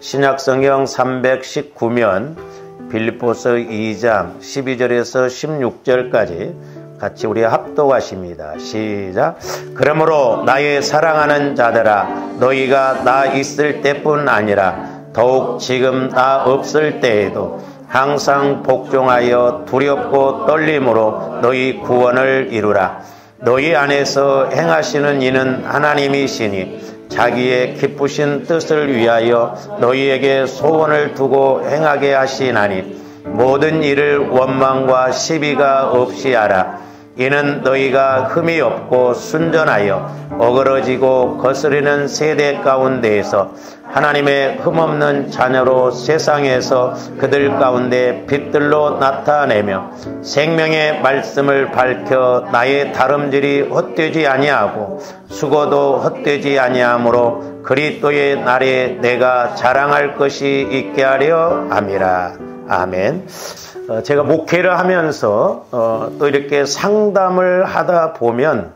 신약성경 319면 빌립보서 2장 12절에서 16절까지 같이 우리 합독하십니다. 시작. 그러므로 나의 사랑하는 자들아, 너희가 나 있을 때뿐 아니라 더욱 지금 나 없을 때에도 항상 복종하여 두렵고 떨림으로 너희 구원을 이루라. 너희 안에서 행하시는 이는 하나님이시니 자기의 기쁘신 뜻을 위하여 너희에게 소원을 두고 행하게 하시나니 모든 일을 원망과 시비가 없이 하라. 이는 너희가 흠이 없고 순전하여 어그러지고 거스리는 세대 가운데에서 하나님의 흠없는 자녀로 세상에서 그들 가운데 빛들로 나타내며 생명의 말씀을 밝혀 나의 다름질이 헛되지 아니하고 수고도 헛되지 아니하므로 그리스도의 날에 내가 자랑할 것이 있게 하려 함이라. 아멘. 제가 목회를 하면서 또 이렇게 상담을 하다 보면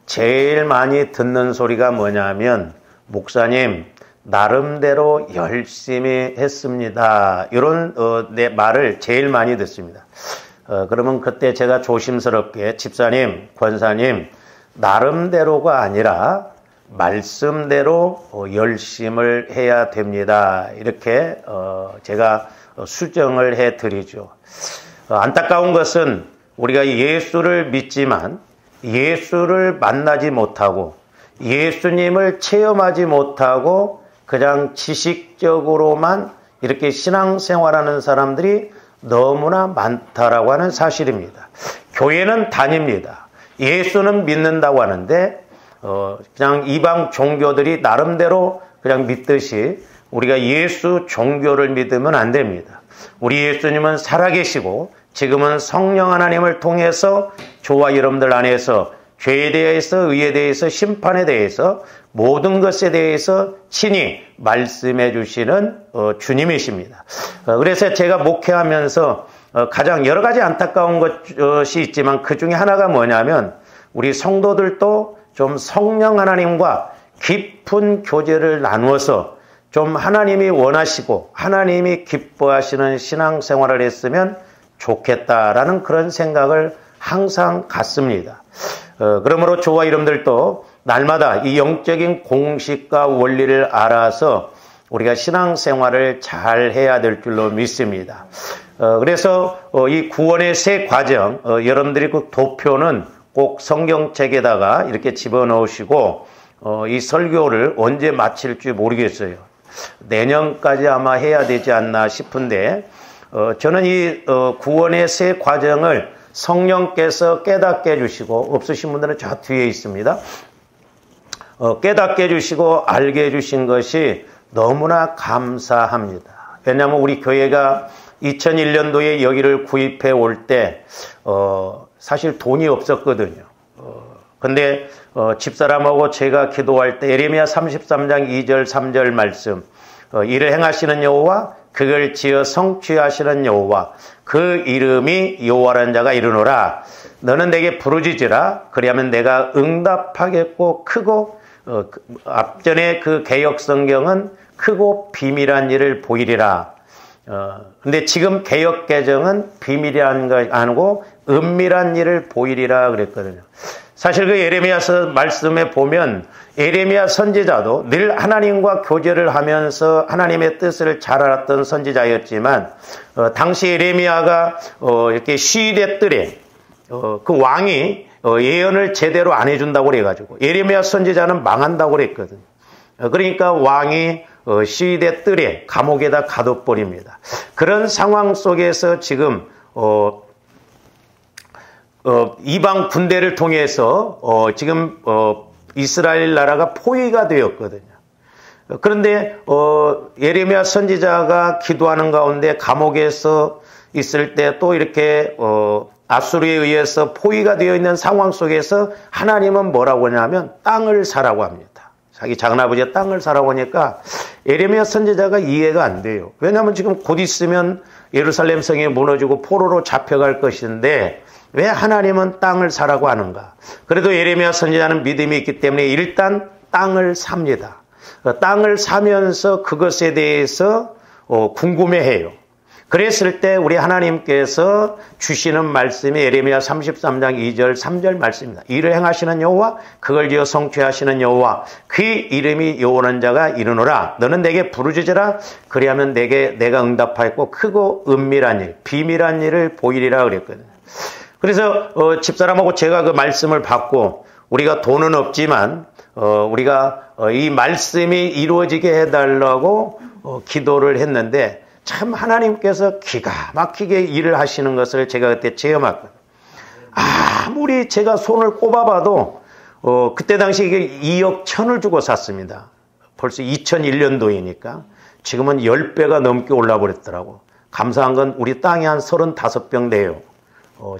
제일 많이 듣는 소리가 뭐냐면, 목사님 나름대로 열심히 했습니다, 이런 내 말을 제일 많이 듣습니다. 그러면 그때 제가 조심스럽게, 집사님, 권사님, 나름대로가 아니라 말씀대로 열심을 해야 됩니다, 이렇게 제가 수정을 해드리죠. 안타까운 것은 우리가 예수를 믿지만 예수를 만나지 못하고 예수님을 체험하지 못하고 그냥 지식적으로만 이렇게 신앙생활하는 사람들이 너무나 많다라고 하는 사실입니다. 교회는 다닙니다. 예수는 믿는다고 하는데 그냥 이방 종교들이 나름대로 그냥 믿듯이 우리가 예수 종교를 믿으면 안 됩니다. 우리 예수님은 살아계시고 지금은 성령 하나님을 통해서 저와 여러분들 안에서 죄에 대해서, 의에 대해서, 심판에 대해서, 모든 것에 대해서 친히 말씀해 주시는 주님이십니다. 그래서 제가 목회하면서 가장 여러 가지 안타까운 것이 있지만 그 중에 하나가 뭐냐면, 우리 성도들도 좀 성령 하나님과 깊은 교제를 나누어서 좀 하나님이 원하시고 하나님이 기뻐하시는 신앙생활을 했으면 좋겠다라는 그런 생각을 항상 갖습니다. 그러므로 저와 여러분들도 날마다 이 영적인 공식과 원리를 알아서 우리가 신앙생활을 잘 해야 될 줄로 믿습니다. 그래서 이 구원의 새 과정, 여러분들이 그 도표는 꼭 성경책에다가 이렇게 집어넣으시고 이 설교를 언제 마칠지 모르겠어요. 내년까지 아마 해야 되지 않나 싶은데, 저는 이 구원의 새 과정을 성령께서 깨닫게 해주시고, 없으신 분들은 저 뒤에 있습니다. 깨닫게 해주시고 알게 해주신 것이 너무나 감사합니다. 왜냐하면 우리 교회가 2001년도에 여기를 구입해 올 때 사실 돈이 없었거든요. 근데 집사람하고 제가 기도할 때 예레미야 33장 2절 3절 말씀, 이를 행하시는 여호와, 그걸 지어 성취하시는 여호와, 그 이름이 여호와라는 자가 이르노라. 너는 내게 부르짖으라. 그리하면 내가 응답하겠고, 크고 앞전에 그 개역 성경은 크고 비밀한 일을 보이리라. 근데 지금 개역 개정은 비밀한 거 아니고 은밀한 일을 보이리라 그랬거든요. 사실 그 예레미야서 말씀에 보면 예레미야 선지자도 늘 하나님과 교제를 하면서 하나님의 뜻을 잘 알았던 선지자였지만, 당시 예레미야가 이렇게 시대들에 그 왕이 예언을 제대로 안 해준다고 그래가지고 예레미야 선지자는 망한다고 그랬거든요. 그러니까 왕이 시대들에 감옥에다 가둬버립니다. 그런 상황 속에서 지금 이방 군대를 통해서 지금 이스라엘 나라가 포위가 되었거든요. 그런데 예레미야 선지자가 기도하는 가운데 감옥에서 있을 때 또 이렇게 아수르에 의해서 포위가 되어 있는 상황 속에서 하나님은 뭐라고 하냐면 땅을 사라고 합니다. 자기 작은아버지의 땅을 사라고 하니까 예레미야 선지자가 이해가 안 돼요. 왜냐하면 지금 곧 있으면 예루살렘 성이 무너지고 포로로 잡혀갈 것인데 왜 하나님은 땅을 사라고 하는가? 그래도 예레미야 선지자는 믿음이 있기 때문에 일단 땅을 삽니다. 땅을 사면서 그것에 대해서 궁금해해요. 그랬을 때 우리 하나님께서 주시는 말씀이 예레미야 33장 2절 3절 말씀입니다. 이를 행하시는 여호와 그걸 지어 성취하시는 여호와 그 이름이 여호와는 자가 이르노라. 너는 내게 부르짖으라. 그리하면 내가 응답하였고 크고 은밀한 일 비밀한 일을 보이리라 그랬거든요. 그래서 집사람하고 제가 그 말씀을 받고 우리가 돈은 없지만 우리가 이 말씀이 이루어지게 해달라고 기도를 했는데 참 하나님께서 기가 막히게 일을 하시는 것을 제가 그때 체험했거든요. 아무리 제가 손을 꼽아봐도 그때 당시 이게 2억 1천을 주고 샀습니다. 벌써 2001년도이니까 지금은 10배가 넘게 올라버렸더라고. 감사한 건 우리 땅이 한 35평 돼요.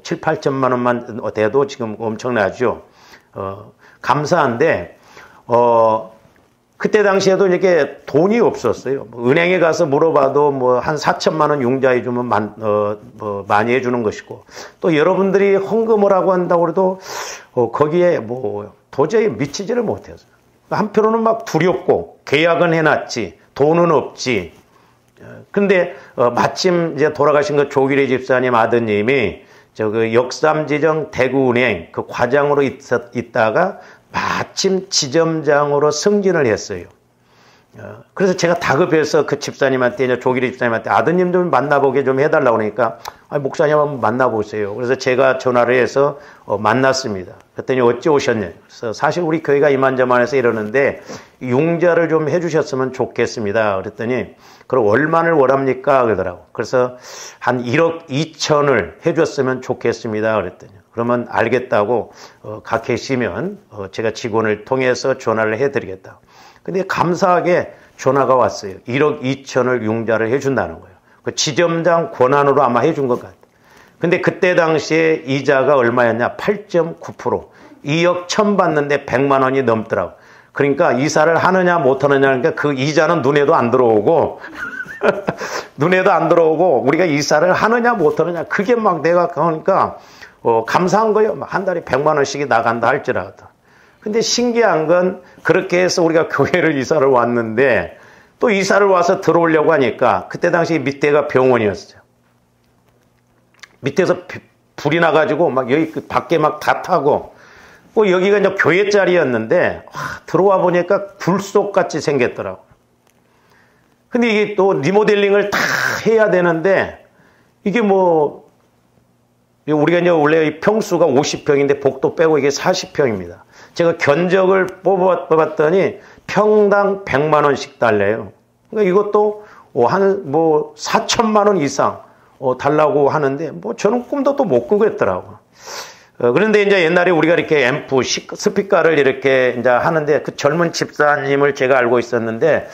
7, 8천만 원만 돼도 지금 엄청나죠. 감사한데 그때 당시에도 이렇게 돈이 없었어요. 은행에 가서 물어봐도 뭐 한 4천만 원 융자해 주면 많이 해주는 것이고 또 여러분들이 헌금을 하고 한다고 해도 거기에 뭐 도저히 미치지를 못했어요. 한편으로는 막 두렵고 계약은 해놨지 돈은 없지. 근데 마침 이제 돌아가신 그 조기래 집사님 아드님이 그 역삼지정 대구은행 그 과장으로 있다가 마침 지점장으로 승진을 했어요. 그래서 제가 다급해서 그 집사님한테, 이제 조기래 집사님한테 아드님 좀 만나보게 좀 해달라고 그러니까, 목사님 한번 만나보세요. 그래서 제가 전화를 해서 만났습니다. 그랬더니 어찌 오셨냐. 그래서 사실 우리 교회가 이만저만해서 이러는데 융자를 좀 해주셨으면 좋겠습니다. 그랬더니 그럼 얼마를 원합니까? 그러더라고. 그래서 한 1억 2천을 해줬으면 좋겠습니다. 그랬더니 그러면 알겠다고 가 계시면 제가 직원을 통해서 전화를 해드리겠다고. 근데 감사하게 전화가 왔어요. 1억 2천을 융자를 해준다는 거예요. 그 지점장 권한으로 아마 해준 것 같아요. 근데 그때 당시에 이자가 얼마였냐? 8.9%. 2억 1천 받는데 100만 원이 넘더라고. 그러니까 이사를 하느냐 못하느냐 하니까 그 이자는 눈에도 안 들어오고 눈에도 안 들어오고 우리가 이사를 하느냐 못하느냐 그게 막 내가 그러니까 감사한 거예요. 한 달에 100만 원씩이 나간다 할지라도. 근데 신기한 건 그렇게 해서 우리가 교회를 이사를 왔는데 또 이사를 와서 들어오려고 하니까 그때 당시 밑에가 병원이었어요. 밑에서 불이 나가지고 막 여기 밖에 막 다 타고 여기가 이제 교회 자리였는데 들어와 보니까 굴속같이 생겼더라고. 근데 이게 또 리모델링을 다 해야 되는데 이게 뭐 우리가 이제 원래 평수가 50평인데 복도 빼고 이게 40평입니다. 제가 견적을 뽑았더니 평당 100만 원씩 달래요. 그러니까 이것도 한 4천만 원 이상 달라고 하는데 저는 꿈도 또 못 꾸겠더라고. 그런데 이제 옛날에 우리가 이렇게 앰프, 스피커를 이렇게 이제 하는데 그 젊은 집사님을 제가 알고 있었는데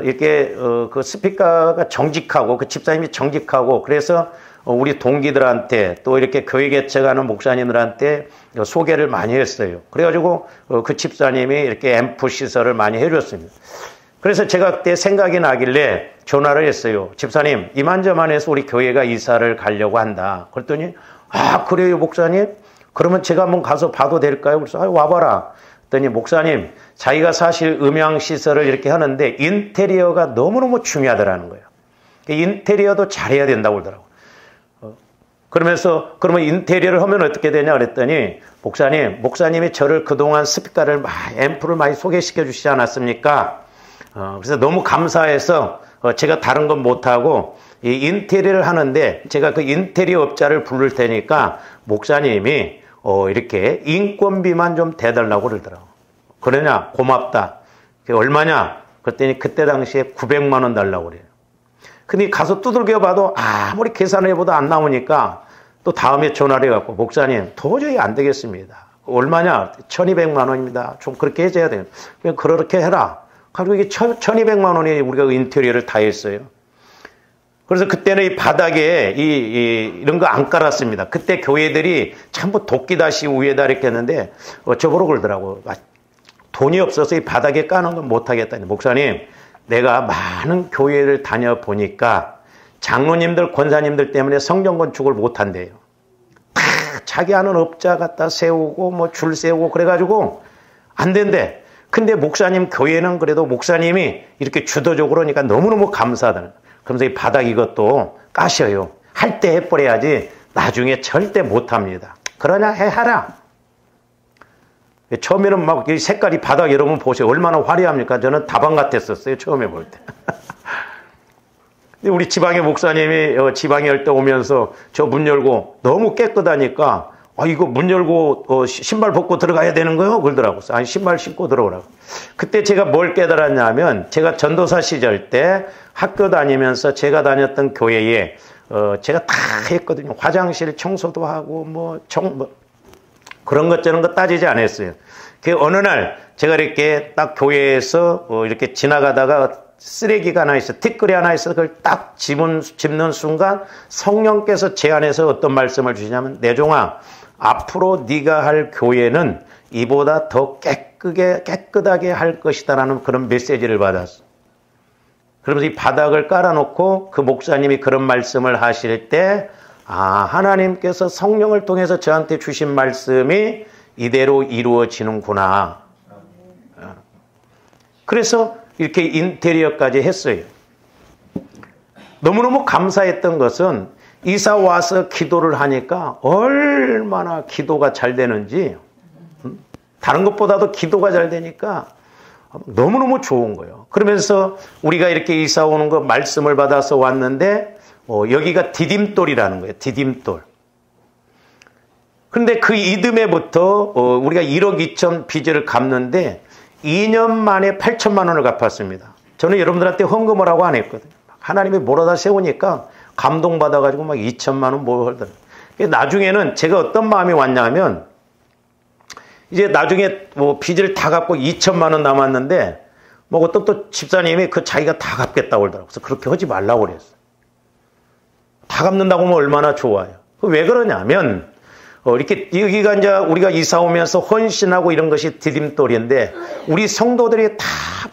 이렇게 그 스피커가 정직하고 그 집사님이 정직하고 그래서 우리 동기들한테 또 이렇게 교회 개척하는 목사님들한테 소개를 많이 했어요. 그래가지고 그 집사님이 이렇게 앰프 시설을 많이 해줬습니다. 그래서 제가 그때 생각이 나길래 전화를 했어요. 집사님, 이만저만해서 우리 교회가 이사를 가려고 한다. 그랬더니 그래요 목사님? 그러면 제가 한번 가서 봐도 될까요? 그래서 와봐라. 그랬더니 목사님, 자기가 사실 음향시설을 이렇게 하는데 인테리어가 너무너무 중요하더라는 거예요. 인테리어도 잘해야 된다고 그러더라고요. 그러면서 그러면 인테리어를 하면 어떻게 되냐 그랬더니 목사님이 저를 그동안 스피커를 앰프를 많이 소개시켜 주시지 않았습니까? 그래서 너무 감사해서 제가 다른 건 못하고 이 인테리어를 하는데 제가 그 인테리어 업자를 부를 테니까 목사님이 이렇게 인건비만 좀 대달라고 그러더라고. 그러냐? 고맙다. 그게 얼마냐? 그랬더니 그때 당시에 900만 원 달라고 그래요. 근데 가서 두들겨 봐도 아무리 계산을 해봐도 안 나오니까 또 다음에 전화를 해갖고 목사님 도저히 안 되겠습니다. 얼마냐? 1200만 원입니다. 좀 그렇게 해줘야 돼요. 그냥 그렇게 해라. 그리고 이게 1200만 원이 우리가 인테리어를 다 했어요. 그래서 그때는 이 바닥에 이런 거 안 깔았습니다. 그때 교회들이 전부 도끼다시 위에다 이렇게 했는데 저보러 그러더라고요. 돈이 없어서 이 바닥에 까는 건 못하겠다니. 목사님, 내가 많은 교회를 다녀보니까 장로님들, 권사님들 때문에 성전 건축을 못한대요. 다 자기 아는 업자 갖다 세우고 줄 세우고 그래가지고 안 된대. 근데 목사님 교회는 그래도 목사님이 이렇게 주도적으로 하니까 너무너무 감사하다는. 그러면서 이 바닥 이것도 까셔요. 할 때 해버려야지 나중에 절대 못합니다. 그러냐 해하라. 처음에는 막 이 색깔이 바닥 여러분 보세요. 얼마나 화려합니까? 저는 다방 같았었어요. 처음에 볼 때. 우리 지방의 목사님이 지방에 할 때 오면서 저 문 열고 너무 깨끗하니까 이거 문 열고 신발 벗고 들어가야 되는 거요? 그러더라고요. 아니 신발 신고 들어오라고. 그때 제가 뭘 깨달았냐면 제가 전도사 시절 때 학교 다니면서 제가 다녔던 교회에 제가 다 했거든요. 화장실 청소도 하고 뭐 그런 것 저런 것 따지지 않았어요. 그 어느 날 제가 이렇게 딱 교회에서 이렇게 지나가다가 쓰레기가 하나 있어, 티끌이 하나 있어. 그걸 딱 짚는 순간 성령께서 제 안에서 어떤 말씀을 주시냐면, 내 종아, 앞으로 네가 할 교회는 이보다 더 깨끗하게 할 것이다라는 그런 메시지를 받았어. 그러면서 이 바닥을 깔아놓고 그 목사님이 그런 말씀을 하실 때, 하나님께서 성령을 통해서 저한테 주신 말씀이 이대로 이루어지는구나. 그래서 이렇게 인테리어까지 했어요. 너무너무 감사했던 것은 이사 와서 기도를 하니까 얼마나 기도가 잘 되는지, 다른 것보다도 기도가 잘 되니까 너무너무 좋은 거예요. 그러면서 우리가 이렇게 이사 오는 거 말씀을 받아서 왔는데 여기가 디딤돌이라는 거예요. 디딤돌. 그런데 그 이듬해부터 우리가 1억 2천 빚을 갚는데 2년 만에 8천만 원을 갚았습니다. 저는 여러분들한테 헌금을 하고 안 했거든요. 하나님이 몰아다 세우니까 감동받아가지고 막 2천만 원 뭐 하더라고요. 나중에는 제가 어떤 마음이 왔냐면, 이제 나중에 뭐 빚을 다 갚고 2천만 원 남았는데, 뭐 어떤 또 집사님이 그 자기가 다 갚겠다고 그러더라고요. 그래서 그렇게 하지 말라고 그랬어요. 다 갚는다고 하면 얼마나 좋아요. 왜 그러냐면, 이렇게 여기가 이제 우리가 이사 오면서 헌신하고 이런 것이 디딤돌인데 우리 성도들이 다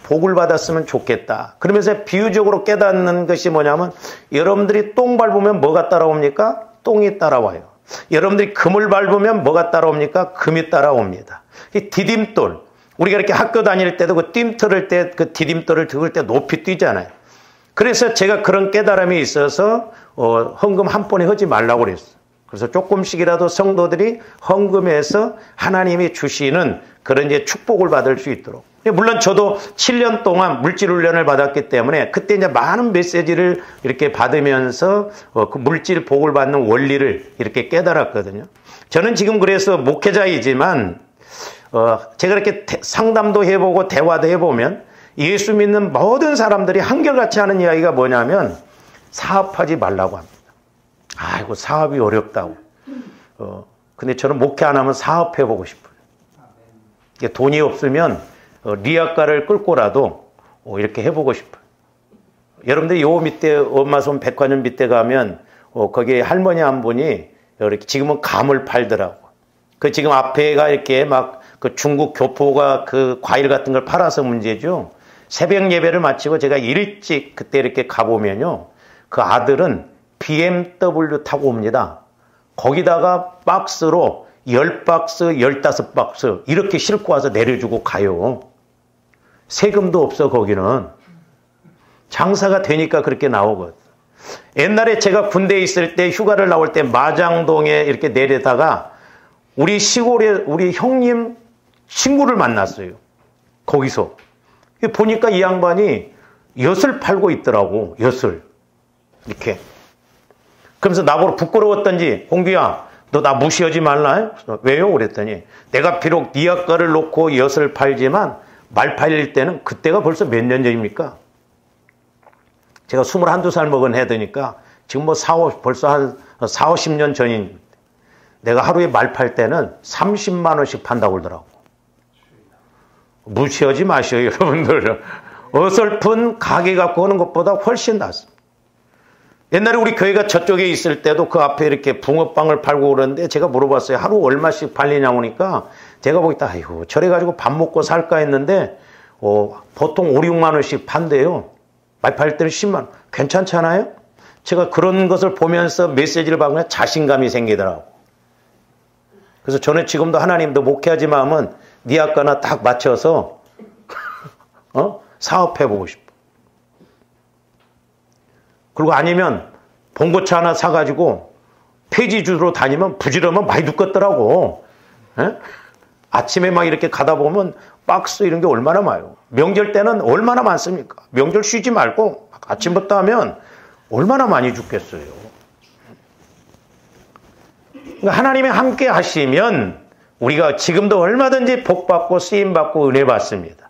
복을 받았으면 좋겠다. 그러면서 비유적으로 깨닫는 것이 뭐냐면, 여러분들이 똥 밟으면 뭐가 따라옵니까? 똥이 따라와요. 여러분들이 금을 밟으면 뭐가 따라옵니까? 금이 따라옵니다. 이 디딤돌. 우리가 이렇게 학교 다닐 때도 그 뜀틀을 때 그 디딤돌을 들을 때 높이 뛰잖아요. 그래서 제가 그런 깨달음이 있어서 헌금 한 번에 하지 말라고 그랬어요. 그래서 조금씩이라도 성도들이 헌금해서 하나님이 주시는 그런 이제 축복을 받을 수 있도록. 물론 저도 7년 동안 물질 훈련을 받았기 때문에 그때 이제 많은 메시지를 이렇게 받으면서 그 물질 복을 받는 원리를 이렇게 깨달았거든요. 저는 지금 그래서 목회자이지만 제가 이렇게 상담도 해보고 대화도 해보면 예수 믿는 모든 사람들이 한결같이 하는 이야기가 뭐냐면 사업하지 말라고 합니다. 아이고 사업이 어렵다고. 근데 저는 목회 안 하면 사업해보고 싶어요. 돈이 없으면 리아카를 끌고라도 이렇게 해보고 싶어요. 여러분들이 요 밑에 엄마손 백화점 밑에 가면 거기에 할머니 한 분이 이렇게 지금은 감을 팔더라고. 그 지금 앞에가 이렇게 막 그 중국 교포가 그 과일 같은 걸 팔아서 문제죠. 새벽 예배를 마치고 제가 일찍 그때 이렇게 가보면요, 그 아들은 BMW 타고 옵니다. 거기다가 박스로 10박스, 15박스 이렇게 싣고 와서 내려주고 가요. 세금도 없어 거기는. 장사가 되니까 그렇게 나오거든. 옛날에 제가 군대에 있을 때 휴가를 나올 때 마장동에 이렇게 내려다가 우리 시골에 우리 형님 친구를 만났어요. 거기서. 보니까 이 양반이 엿을 팔고 있더라고. 엿을. 이렇게. 그러면서 나보고 부끄러웠던지, 홍규야, 너 나 무시하지 말라. 왜요? 그랬더니 내가 비록 니아가를 놓고 엿을 팔지만 말 팔릴 때는 그때가 벌써 몇 년 전입니까? 제가 21~22살 먹은 해드니까 지금 뭐 벌써 한 40~50년 전인. 내가 하루에 말 팔 때는 30만 원씩 판다고 그러더라고. 무시하지 마셔요, 여러분들. 어설픈 가게 갖고 오는 것보다 훨씬 낫습니다. 옛날에 우리 교회가 저쪽에 있을 때도 그 앞에 이렇게 붕어빵을 팔고 그러는데 제가 물어봤어요. 하루 얼마씩 팔리냐고 하니까 제가 보니까 아이고 저래 가지고 밥 먹고 살까 했는데 보통 5~6만 원씩 판대요. 말 팔 때는 10만 원. 괜찮잖아요? 제가 그런 것을 보면서 메시지를 받으면 자신감이 생기더라고. 그래서 저는 지금도 하나님도 목회하지 마면 니 아까나 딱 맞춰서 사업해보고 싶어. 그리고 아니면 봉고차 하나 사가지고 폐지 주로 다니면 부지런하면 많이 두껍더라고. 에? 아침에 막 이렇게 가다 보면 박스 이런 게 얼마나 많아요. 명절 때는 얼마나 많습니까? 명절 쉬지 말고 아침부터 하면 얼마나 많이 죽겠어요. 그러니까 하나님이 함께 하시면 우리가 지금도 얼마든지 복받고 쓰임받고 은혜 받습니다.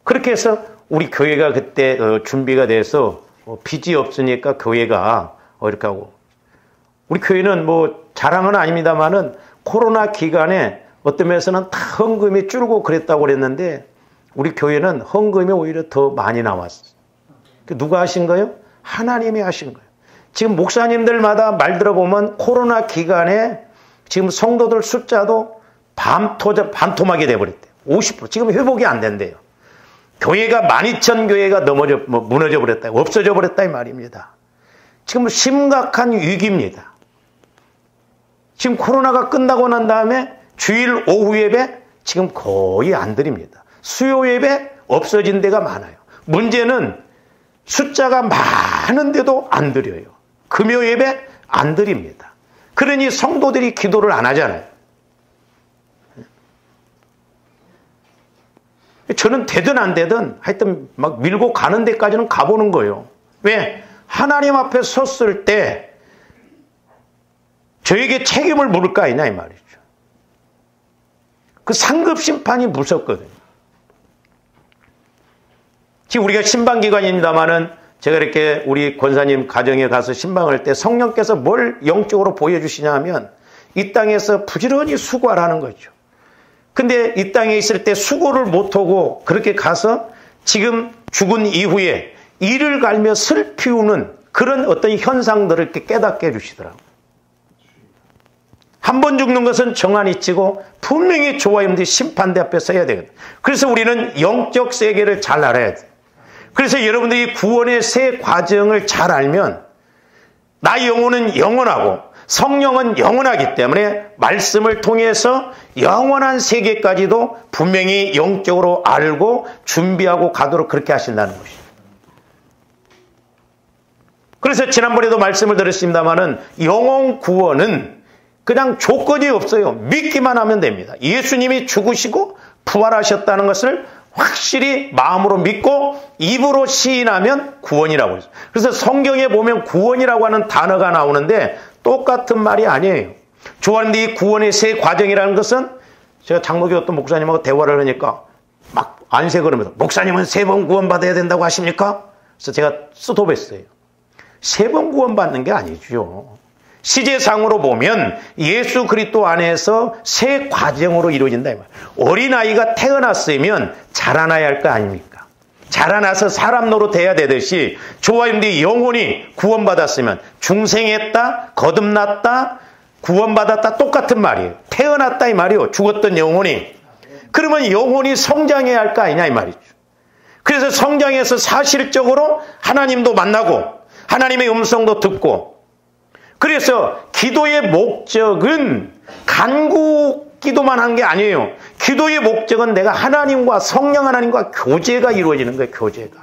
그렇게 해서 우리 교회가 그때 준비가 돼서 빚이 없으니까 교회가 이렇게 하고, 우리 교회는 뭐 자랑은 아닙니다만은 코로나 기간에 어떤 면에서는 다 헌금이 줄고 그랬다고 그랬는데 우리 교회는 헌금이 오히려 더 많이 나왔어요. 누가 하신 거예요? 하나님이 하신 거예요. 지금 목사님들마다 말 들어보면 코로나 기간에 지금 성도들 숫자도 반토막이 돼버렸대요. 50%. 지금 회복이 안 된대요. 교회가 12,000교회가 무너져 버렸다. 없어져 버렸다 이 말입니다. 지금 심각한 위기입니다. 지금 코로나가 끝나고 난 다음에 주일 오후 예배 지금 거의 안 드립니다. 수요 예배 없어진 데가 많아요. 문제는 숫자가 많은데도 안 드려요. 금요 예배 안 드립니다. 그러니 성도들이 기도를 안 하잖아요. 저는 되든 안 되든 하여튼 막 밀고 가는 데까지는 가보는 거예요. 왜? 하나님 앞에 섰을 때 저에게 책임을 물을 거 아니냐 이 말이죠. 그 상급 심판이 무섭거든요. 지금 우리가 신방기관입니다마는 제가 이렇게 우리 권사님 가정에 가서 신방할 때 성령께서 뭘 영적으로 보여주시냐 하면 이 땅에서 부지런히 수고를 하는 거죠. 근데 이 땅에 있을 때 수고를 못하고 그렇게 가서 지금 죽은 이후에 이를 갈며 슬피우는 그런 어떤 현상들을 이렇게 깨닫게 해주시더라고요. 한 번 죽는 것은 정한이 치고 분명히 좋아요인데 심판대 앞에 서야 되거든요. 그래서 우리는 영적 세계를 잘 알아야 돼요. 그래서 여러분들이 구원의 새 과정을 잘 알면 나의 영혼은 영원하고 성령은 영원하기 때문에 말씀을 통해서 영원한 세계까지도 분명히 영적으로 알고 준비하고 가도록 그렇게 하신다는 것이죠. 그래서 지난번에도 말씀을 드렸습니다마는 영혼 구원은 그냥 조건이 없어요. 믿기만 하면 됩니다. 예수님이 죽으시고 부활하셨다는 것을 확실히 마음으로 믿고 입으로 시인하면 구원이라고 해요. 그래서 성경에 보면 구원이라고 하는 단어가 나오는데 똑같은 말이 아니에요. 좋아하는데 이 구원의 새 과정이라는 것은 제가 장로교 어떤 목사님하고 대화를 하니까 막 안세 그러면서 목사님은 3번 구원받아야 된다고 하십니까? 그래서 제가 스톱했어요. 3번 구원받는 게 아니죠. 시제상으로 보면 예수 그리스도 안에서 새 과정으로 이루어진다. 어린아이가 태어났으면 자라나야 할 거 아닙니까? 자라나서 사람 노릇해야 되듯이 조아님들이 영혼이 구원받았으면 중생했다, 거듭났다, 구원받았다 똑같은 말이에요. 태어났다 이 말이에요. 죽었던 영혼이. 그러면 영혼이 성장해야 할 거 아니냐 이 말이죠. 그래서 성장해서 사실적으로 하나님도 만나고 하나님의 음성도 듣고, 그래서 기도의 목적은 간구 기도만 한 게 아니에요. 기도의 목적은 내가 하나님과 성령 하나님과 교제가 이루어지는 거예요. 교제가.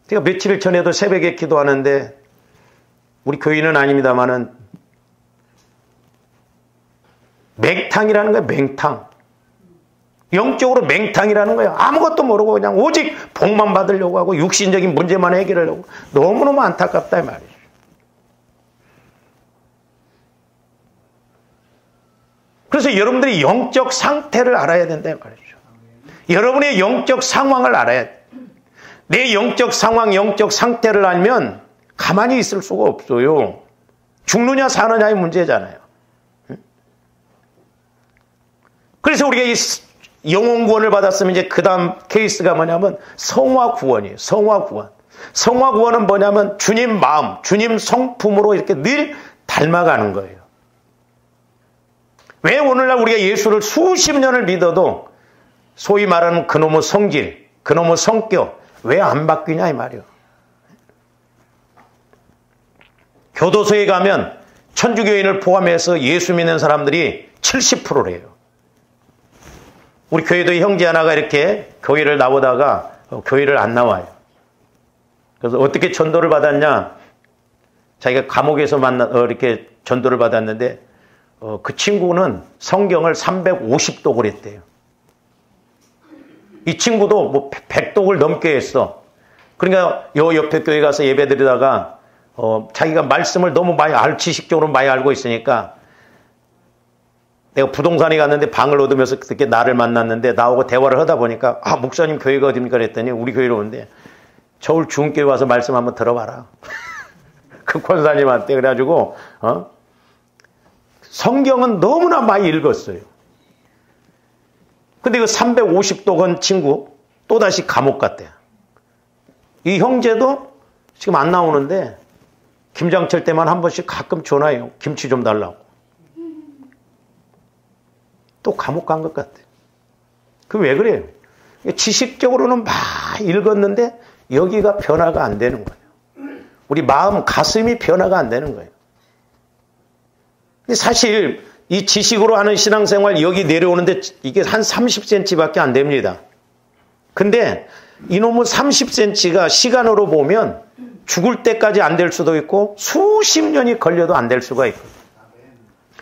제가 며칠 전에도 새벽에 기도하는데 우리 교인은 아닙니다마는 맹탕이라는 거예요. 맹탕. 영적으로 맹탕이라는 거예요. 아무것도 모르고 그냥 오직 복만 받으려고 하고 육신적인 문제만 해결하려고. 너무너무 안타깝다 이 말이에요. 그래서 여러분들이 영적 상태를 알아야 된다 이 말이죠. 여러분의 영적 상황을 알아야 돼. 내 영적 상황, 영적 상태를 알면 가만히 있을 수가 없어요. 죽느냐 사느냐의 문제잖아요. 그래서 우리가 이 영혼 구원을 받았으면 이제 그 다음 케이스가 뭐냐면 성화 구원이에요. 성화 구원. 성화 구원은 뭐냐면 주님 마음, 주님 성품으로 이렇게 늘 닮아가는 거예요. 왜 오늘날 우리가 예수를 수십 년을 믿어도 소위 말하는 그놈의 성질, 그놈의 성격 왜 안 바뀌냐 이 말이에요. 교도소에 가면 천주교인을 포함해서 예수 믿는 사람들이 70%래요. 우리 교회도 형제 하나가 이렇게 교회를 나오다가 교회를 안 나와요. 그래서 어떻게 전도를 받았냐? 자기가 감옥에서 이렇게 전도를 받았는데 그 친구는 성경을 350독을 했대요. 이 친구도 뭐 100독을 넘게 했어. 그러니까 요 옆에 교회 가서 예배드리다가 자기가 말씀을 너무 지식적으로 많이 알고 있으니까 내가 부동산에 갔는데 방을 얻으면서 그렇게 나를 만났는데 나하고 대화를 하다 보니까 목사님 교회가 어딥니까 그랬더니 우리 교회로 오는데 서울 중교회 와서 말씀 한번 들어봐라. 그 권사님한테 그래가지고 성경은 너무나 많이 읽었어요. 근데 그 350독은 친구 또다시 감옥 갔대요. 이 형제도 지금 안 나오는데 김장철 때만 한 번씩 가끔 전화해요. 김치 좀 달라고. 또 감옥 간 것 같아요. 그 왜 그래요? 지식적으로는 많이 읽었는데 여기가 변화가 안 되는 거예요. 우리 마음, 가슴이 변화가 안 되는 거예요. 근데 사실 이 지식으로 하는 신앙생활 여기 내려오는데 이게 한 30cm밖에 안 됩니다. 근데 이놈의 30cm가 시간으로 보면 죽을 때까지 안 될 수도 있고 수십 년이 걸려도 안 될 수가 있고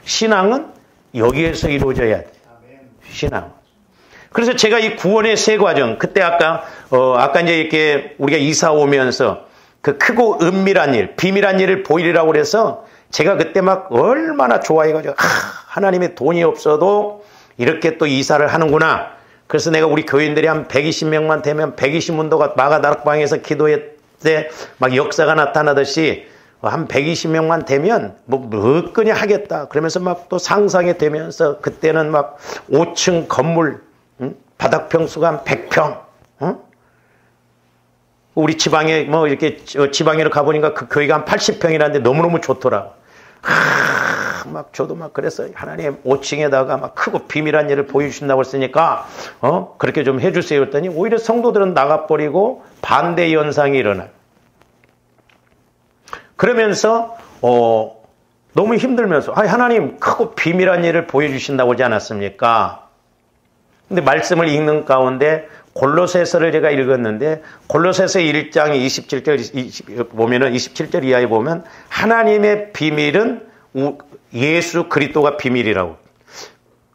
신앙은 여기에서 이루어져야 돼. 신앙. 그래서 제가 이 구원의 세 과정, 그때 아까 이제 이렇게 우리가 이사 오면서 그 크고 은밀한 일, 비밀한 일을 보이리라고 그래서 제가 그때 막 얼마나 좋아해가지고 하나님의 돈이 없어도 이렇게 또 이사를 하는구나. 그래서 내가 우리 교인들이 한 120명만 되면 120문도가 마가다락방에서 기도할 때 막 역사가 나타나듯이 한 120명만 되면 뭐 뭐끈히 하겠다. 그러면서 막 또 상상이 되면서 그때는 막 5층 건물 바닥 평수가 한 100평. 우리 지방에 뭐 이렇게 지방에로 가보니까 그 교회가 한 80평이라는데 너무너무 좋더라고. 막 저도 막 그랬어요. 하나님 5층에다가 막 크고 비밀한 일을 보여주신다고 했으니까 그렇게 좀 해주세요 했더니 오히려 성도들은 나가버리고 반대 현상이 일어나요. 그러면서 너무 힘들면서 하나님 크고 비밀한 일을 보여주신다고 하지 않았습니까? 근데 말씀을 읽는 가운데 골로새서를 제가 읽었는데 골로새서 1장 27절 보면은 27절 이하에 보면 하나님의 비밀은 예수 그리스도가 비밀이라고.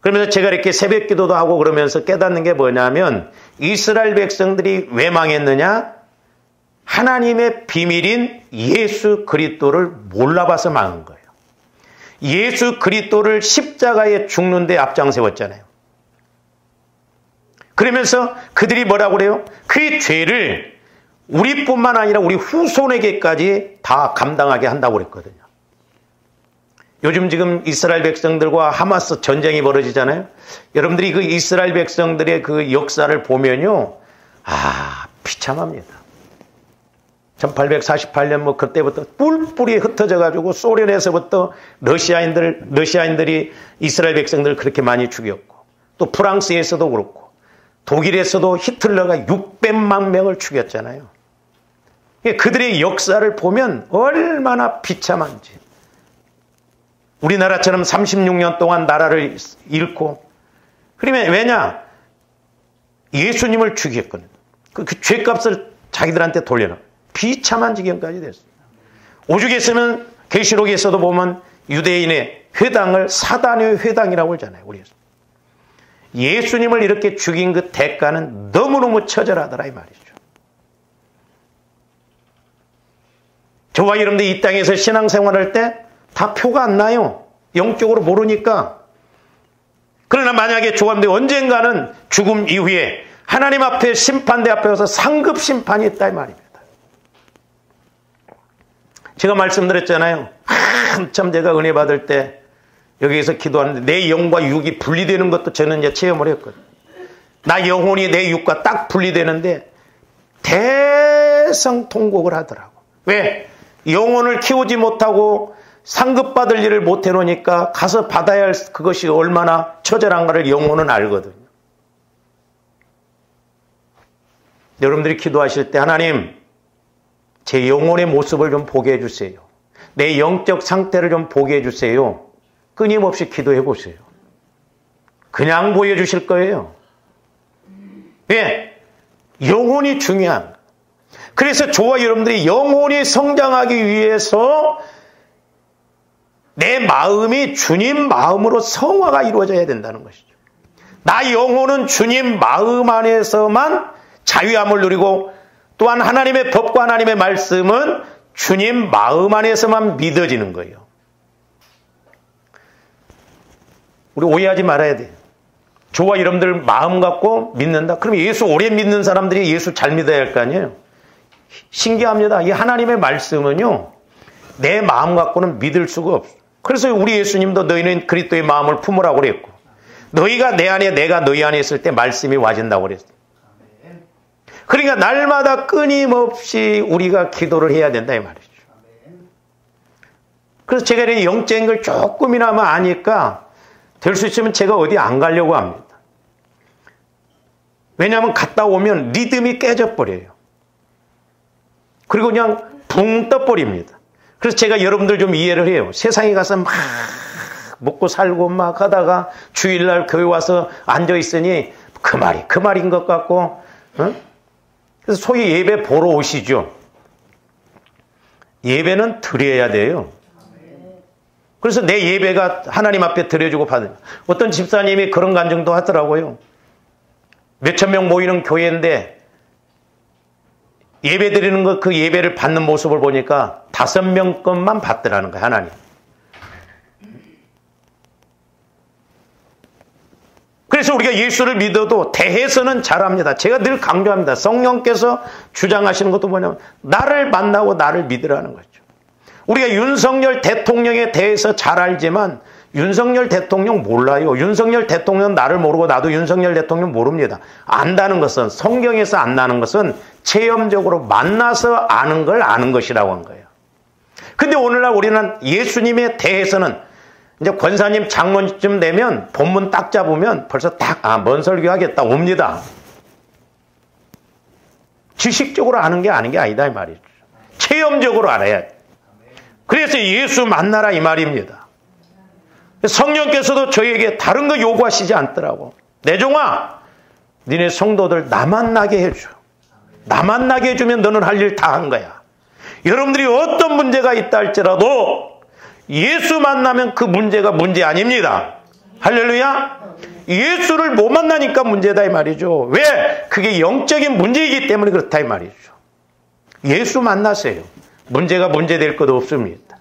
그러면서 제가 이렇게 새벽 기도도 하고 그러면서 깨닫는 게 뭐냐면 이스라엘 백성들이 왜 망했느냐? 하나님의 비밀인 예수 그리스도를 몰라봐서 망한 거예요. 예수 그리스도를 십자가에 죽는 데 앞장세웠잖아요. 그러면서 그들이 뭐라고 그래요? 그 죄를 우리뿐만 아니라 우리 후손에게까지 다 감당하게 한다고 그랬거든요. 요즘 지금 이스라엘 백성들과 하마스 전쟁이 벌어지잖아요. 여러분들이 그 이스라엘 백성들의 그 역사를 보면요. 비참합니다. 1848년 뭐 그때부터 뿔뿔이 흩어져 가지고 소련에서부터 러시아인들이 이스라엘 백성들을 그렇게 많이 죽였고 또 프랑스에서도 그렇고 독일에서도 히틀러가 600만 명을 죽였잖아요. 그들의 역사를 보면 얼마나 비참한지. 우리나라처럼 36년 동안 나라를 잃고 그러면 왜냐? 예수님을 죽였거든요. 그 죄값을 자기들한테 돌려놔. 비참한 지경까지 됐습니다. 오죽했으면 계시록에서도 보면 유대인의 회당을 사단의 회당이라고 하잖아요. 우리 예수님을 이렇게 죽인 그 대가는 너무너무 처절하더라 이 말이죠. 저와 여러분들 이 땅에서 신앙생활할 때 다 표가 안 나요. 영적으로 모르니까. 그러나 만약에 조감대 언젠가는 죽음 이후에 하나님 앞에 심판대 앞에 와서 상급 심판이 있다 이 말입니다. 제가 말씀드렸잖아요. 한참 제가 은혜 받을 때 여기에서 기도하는데 내 영과 육이 분리되는 것도 저는 이제 체험을 했거든요. 나 영혼이 내 육과 딱 분리되는데 대성통곡을 하더라고. 왜? 영혼을 키우지 못하고 상급받을 일을 못 해놓으니까 가서 받아야 할 그것이 얼마나 처절한가를 영혼은 알거든요. 여러분들이 기도하실 때 하나님 제 영혼의 모습을 좀 보게 해주세요. 내 영적 상태를 좀 보게 해주세요. 끊임없이 기도해 보세요. 그냥 보여주실 거예요. 왜? 영혼이 중요한. 그래서 저와 여러분들이 영혼이 성장하기 위해서 내 마음이 주님 마음으로 성화가 이루어져야 된다는 것이죠. 나 영혼은 주님 마음 안에서만 자유함을 누리고, 또한 하나님의 법과 하나님의 말씀은 주님 마음 안에서만 믿어지는 거예요. 우리 오해하지 말아야 돼요. 저와 여러분들 마음 갖고 믿는다? 그럼 예수 오래 믿는 사람들이 예수 잘 믿어야 할 거 아니에요? 신기합니다. 이 하나님의 말씀은요, 내 마음 갖고는 믿을 수가 없어요. 그래서 우리 예수님도 너희는 그리스도의 마음을 품으라고 그랬고, 너희가 내 안에 내가 너희 안에 있을 때 말씀이 와진다고 그랬어요. 그러니까 날마다 끊임없이 우리가 기도를 해야 된다 이 말이죠. 그래서 제가 이렇게 영적인 걸 조금이나마 아니까 될 수 있으면 제가 어디 안 가려고 합니다. 왜냐하면 갔다 오면 리듬이 깨져버려요. 그리고 그냥 붕 떠버립니다. 그래서 제가 여러분들 좀 이해를 해요. 세상에 가서 막 먹고 살고 막 하다가 주일날 교회 와서 앉아있으니 그 말인 것 같고, 그래서 소위 예배 보러 오시죠. 예배는 드려야 돼요. 그래서 내 예배가 하나님 앞에 드려주고 받는. 어떤 집사님이 그런 간증도 하더라고요. 몇천 명 모이는 교회인데 예배 드리는 거, 그 예배를 받는 모습을 보니까 5명 것만 받더라는 거예요, 하나님. 그래서 우리가 예수를 믿어도 대해서는 잘합니다. 제가 늘 강조합니다. 성령께서 주장하시는 것도 뭐냐면 나를 만나고 나를 믿으라는 거죠. 우리가 윤석열 대통령에 대해서 잘 알지만 윤석열 대통령 몰라요. 윤석열 대통령 나를 모르고 나도 윤석열 대통령 모릅니다. 안다는 것은, 성경에서 안다는 것은 체험적으로 만나서 아는 걸 아는 것이라고 한 거예요. 근데 오늘날 우리는 예수님에 대해서는 이제 권사님 장로쯤 되면 본문 딱 잡으면 벌써 뭔 설교하겠다 옵니다. 지식적으로 아는 게 아니다 이 말이죠. 체험적으로 알아야 돼. 그래서 예수 만나라 이 말입니다. 성령께서도 저에게 다른 거 요구하시지 않더라고. 내 종아, 니네 성도들 나 만나게 해줘. 나 만나게 해주면 너는 할 일 다 한 거야. 여러분들이 어떤 문제가 있다 할지라도 예수 만나면 그 문제가 문제 아닙니다. 할렐루야. 예수를 못 만나니까 문제다 이 말이죠. 왜? 그게 영적인 문제이기 때문에 그렇다 이 말이죠. 예수 만나세요. 문제가 문제될 것도 없습니다.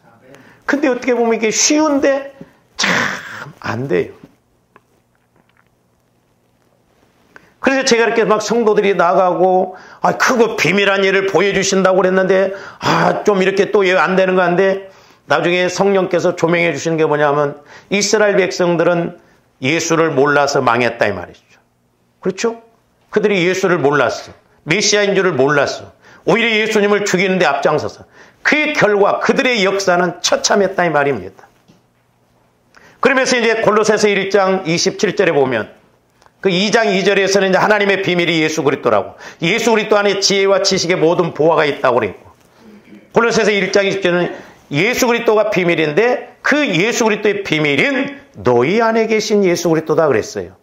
근데 어떻게 보면 이게 쉬운데 참 안 돼요. 그래서 제가 이렇게 막 성도들이 나가고 크고 비밀한 일을 보여주신다고 그랬는데 좀 이렇게 또 안 되는 거 한데 나중에 성령께서 조명해 주시는 게 뭐냐면 이스라엘 백성들은 예수를 몰라서 망했다 이 말이죠. 그렇죠? 그들이 예수를 몰랐어. 메시아인 줄을 몰랐어. 오히려 예수님을 죽이는데 앞장서서 그의 결과 그들의 역사는 처참했다 이 말입니다. 그러면서 이제 골로새서 1장 27절에 보면 그 2장 2절에서는 이제 하나님의 비밀이 예수 그리스도라고, 예수 그리스도 안에 지혜와 지식의 모든 보화가 있다고 그랬고, 골로새서 1장 20절은 예수 그리스도가 비밀인데 그 예수 그리스도의 비밀인 너희 안에 계신 예수 그리스도다 그랬어요.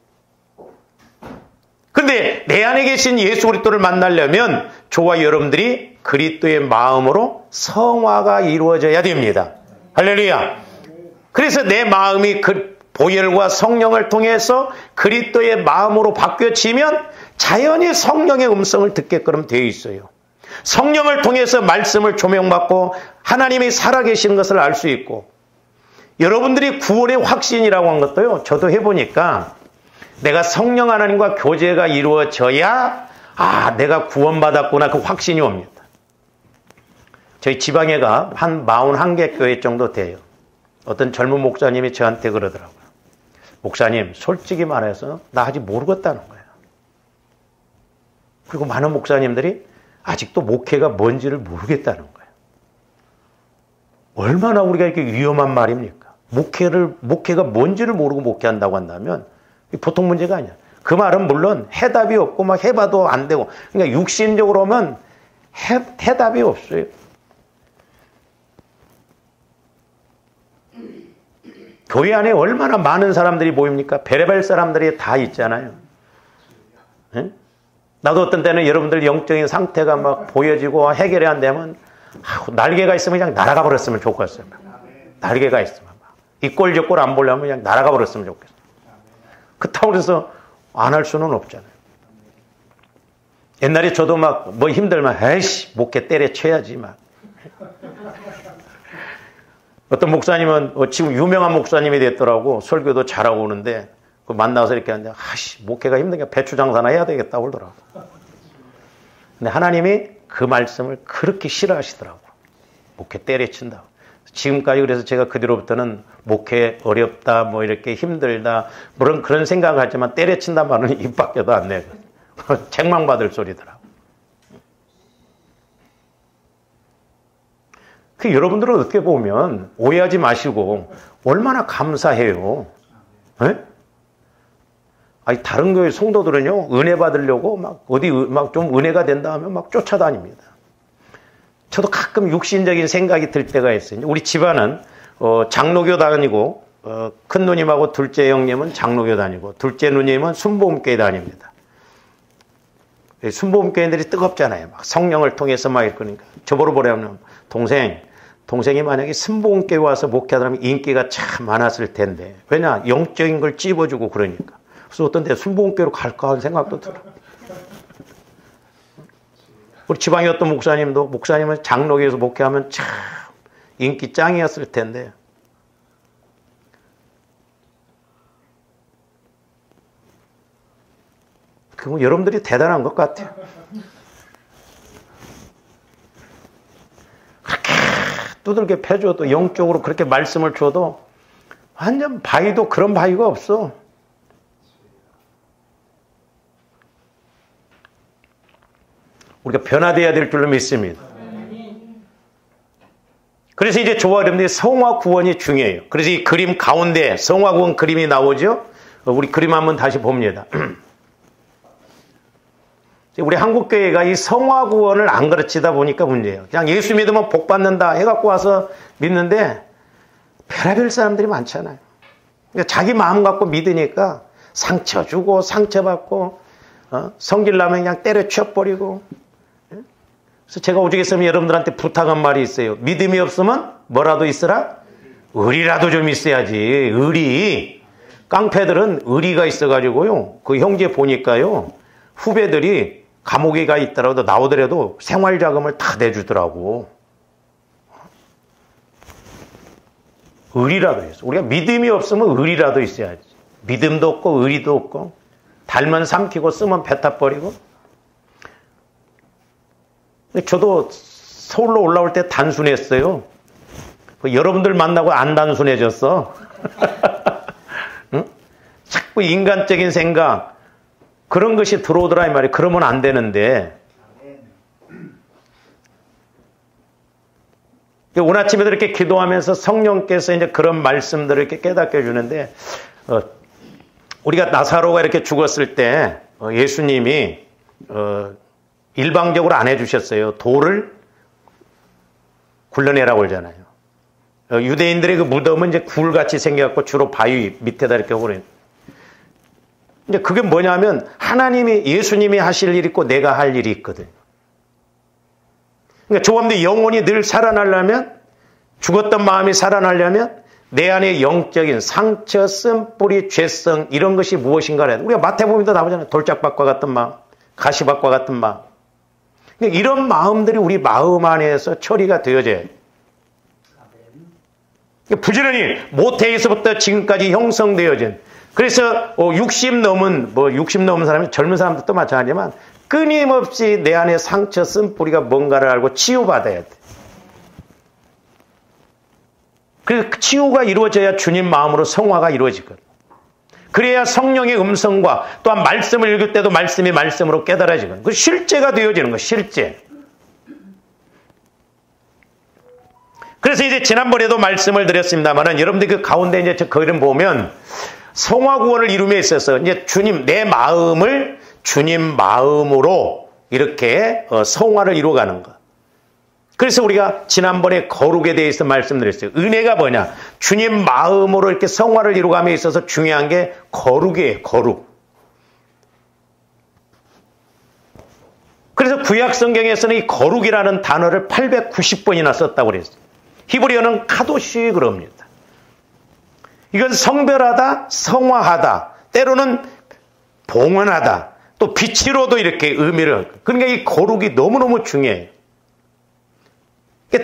근데 내 안에 계신 예수 그리스도를 만나려면 저와 여러분들이 그리스도의 마음으로 성화가 이루어져야 됩니다. 할렐루야. 그래서 내 마음이 그 보혈과 성령을 통해서 그리스도의 마음으로 바뀌어지면 자연히 성령의 음성을 듣게끔 되어 있어요. 성령을 통해서 말씀을 조명받고 하나님이 살아계시는 것을 알 수 있고, 여러분들이 구원의 확신이라고 한 것도요, 저도 해보니까 내가 성령 하나님과 교제가 이루어져야 내가 구원받았구나 그 확신이 옵니다. 저희 지방에가 한 41개 교회 정도 돼요. 어떤 젊은 목사님이 저한테 그러더라고요. 목사님, 솔직히 말해서 나 아직 모르겠다는 거예요. 그리고 많은 목사님들이 아직도 목회가 뭔지를 모르겠다는 거예요. 얼마나 우리가 이렇게 위험한 말입니까? 목회가 뭔지를 모르고 목회한다고 한다면 보통 문제가 아니야. 그 말은 물론 해답이 없고 막 해봐도 안 되고, 그러니까 육신적으로 하면 해답이 없어요. 교회 안에 얼마나 많은 사람들이 모입니까? 별의별 사람들이 다 있잖아요. 네? 나도 어떤 때는 여러분들 영적인 상태가 막 보여지고 해결이 안 되면 날개가 있으면 그냥 날아가 버렸으면 좋겠어요. 날개가 있으면 이 꼴 저 꼴 안 보려면 그냥 날아가 버렸으면 좋겠어요. 그렇다고 해서 안 할 수는 없잖아요. 옛날에 저도 막 뭐 힘들면 에이씨 목회 때려쳐야지 막. 어떤 목사님은 지금 유명한 목사님이 됐더라고. 설교도 잘하고 오는데 만나서 이렇게 하는데 아씨 목회가 힘드니까 배추 장사나 해야 되겠다고 그러더라고. 근데 하나님이 그 말씀을 그렇게 싫어하시더라고. 목회 때려친다고. 지금까지 그래서 제가 그 뒤로부터는 목회 어렵다 뭐 이렇게 힘들다 물론 그런 생각을 하지만 때려친다 말은 입 밖에도 안 내고 책망받을 소리더라고. 그 여러분들은 어떻게 보면 오해하지 마시고 얼마나 감사해요. 네? 아니 다른 교회 성도들은요 은혜 받으려고 막 어디 막 좀 은혜가 된다 하면 막 쫓아다닙니다. 저도 가끔 육신적인 생각이 들 때가 있어요. 우리 집안은 장로교 다니고 큰 누님하고 둘째 형님은 장로교 다니고 둘째 누님은 순복음교회 다닙니다. 순복음교회들이 뜨겁잖아요. 막 성령을 통해서 막 그러니까 저보러 보려면 동생이 만약에 순복음교회 와서 목회하면 인기가 참 많았을 텐데 왜냐 영적인 걸 찝어주고 그러니까. 그래서 어떤 데 순복음교회로 갈까 하는 생각도 들어요. 우리 지방의 어떤 목사님은 장로교에서 목회하면 참 인기 짱이었을 텐데 그건 여러분들이 대단한 것 같아요. 그렇게 두들겨 패줘도 영적으로 그렇게 말씀을 줘도 완전 바위도 그런 바위가 없어. 우리가 변화되어야 될 줄로 믿습니다. 그래서 이제 저와 여러분들이 성화 구원이 중요해요. 그래서 이 그림 가운데 성화 구원 그림이 나오죠. 우리 그림 한번 다시 봅니다. 우리 한국교회가 이 성화 구원을 안 가르치다 보니까 문제예요. 그냥 예수 믿으면 복 받는다 해갖고 와서 믿는데 별의별 사람들이 많잖아요. 그러니까 자기 마음 갖고 믿으니까 상처 주고 상처받고 성질나면 그냥 때려쳐버리고. 그래서 제가 오죽했으면 여러분들한테 부탁한 말이 있어요. 믿음이 없으면 뭐라도 있으라? 의리라도 좀 있어야지. 의리. 깡패들은 의리가 있어가지고요. 그 형제 보니까요. 후배들이 감옥에 가 있더라도 나오더라도 생활자금을 다 내주더라고. 의리라도 있어. 우리가 믿음이 없으면 의리라도 있어야지. 믿음도 없고 의리도 없고 달면 삼키고 쓰면 뱉어버리고. 저도 서울로 올라올 때 단순했어요. 여러분들 만나고 안 단순해졌어. 응? 자꾸 인간적인 생각 그런 것이 들어오더라 이 말이에요. 그러면 안 되는데. 오늘 아침에도 이렇게 기도하면서 성령께서 이제 그런 말씀들을 이렇게 깨닫게 해주는데, 우리가 나사로가 이렇게 죽었을 때 예수님이 일방적으로 안 해주셨어요. 돌을 굴러내라고 그러잖아요. 유대인들의 그 무덤은 이제 굴같이 생겨갖고 주로 바위 밑에다 이렇게 하고 그래요. 이제 그게 뭐냐면 하나님이 예수님이 하실 일이 있고 내가 할 일이 있거든요. 그러니까 조금도 영혼이 늘 살아나려면 죽었던 마음이 살아나려면 내 안에 영적인 상처, 쓴뿌리, 죄성 이런 것이 무엇인가를 해야 돼. 우리가 마태복음에도 나오잖아요. 돌짝밭과 같은 마음, 가시밭과 같은 마음. 그러니까 이런 마음들이 우리 마음 안에서 처리가 되어져야 돼. 부지런히 모태에서부터 지금까지 형성되어진 그래서 60 넘은 사람이 젊은 사람들도 마찬가지지만 끊임없이 내 안에 상처 쓴뿌리가 뭔가를 알고 치유받아야 돼. 그래서 치유가 이루어져야 주님 마음으로 성화가 이루어지거든. 그래야 성령의 음성과 또한 말씀을 읽을 때도 말씀이 말씀으로 깨달아지거든. 그 실제가 되어지는 거, 실제. 그래서 이제 지난번에도 말씀을 드렸습니다만은 여러분들 그 가운데 이제 저 그림 보면 성화 구원을 이룸에 있어서 이제 주님 내 마음을 주님 마음으로 이렇게 성화를 이루어가는 것. 그래서 우리가 지난번에 거룩에 대해서 말씀드렸어요. 은혜가 뭐냐? 주님 마음으로 이렇게 성화를 이루어감에 있어서 중요한 게 거룩이에요. 거룩. 구약 성경에서는 이 거룩이라는 단어를 890번이나 썼다고 그랬어요. 히브리어는 카도시 그럽니다. 이건 성별하다, 성화하다, 때로는 봉헌하다, 또 빛으로도 이렇게 의미를. 그러니까 이 거룩이 너무너무 중요해요.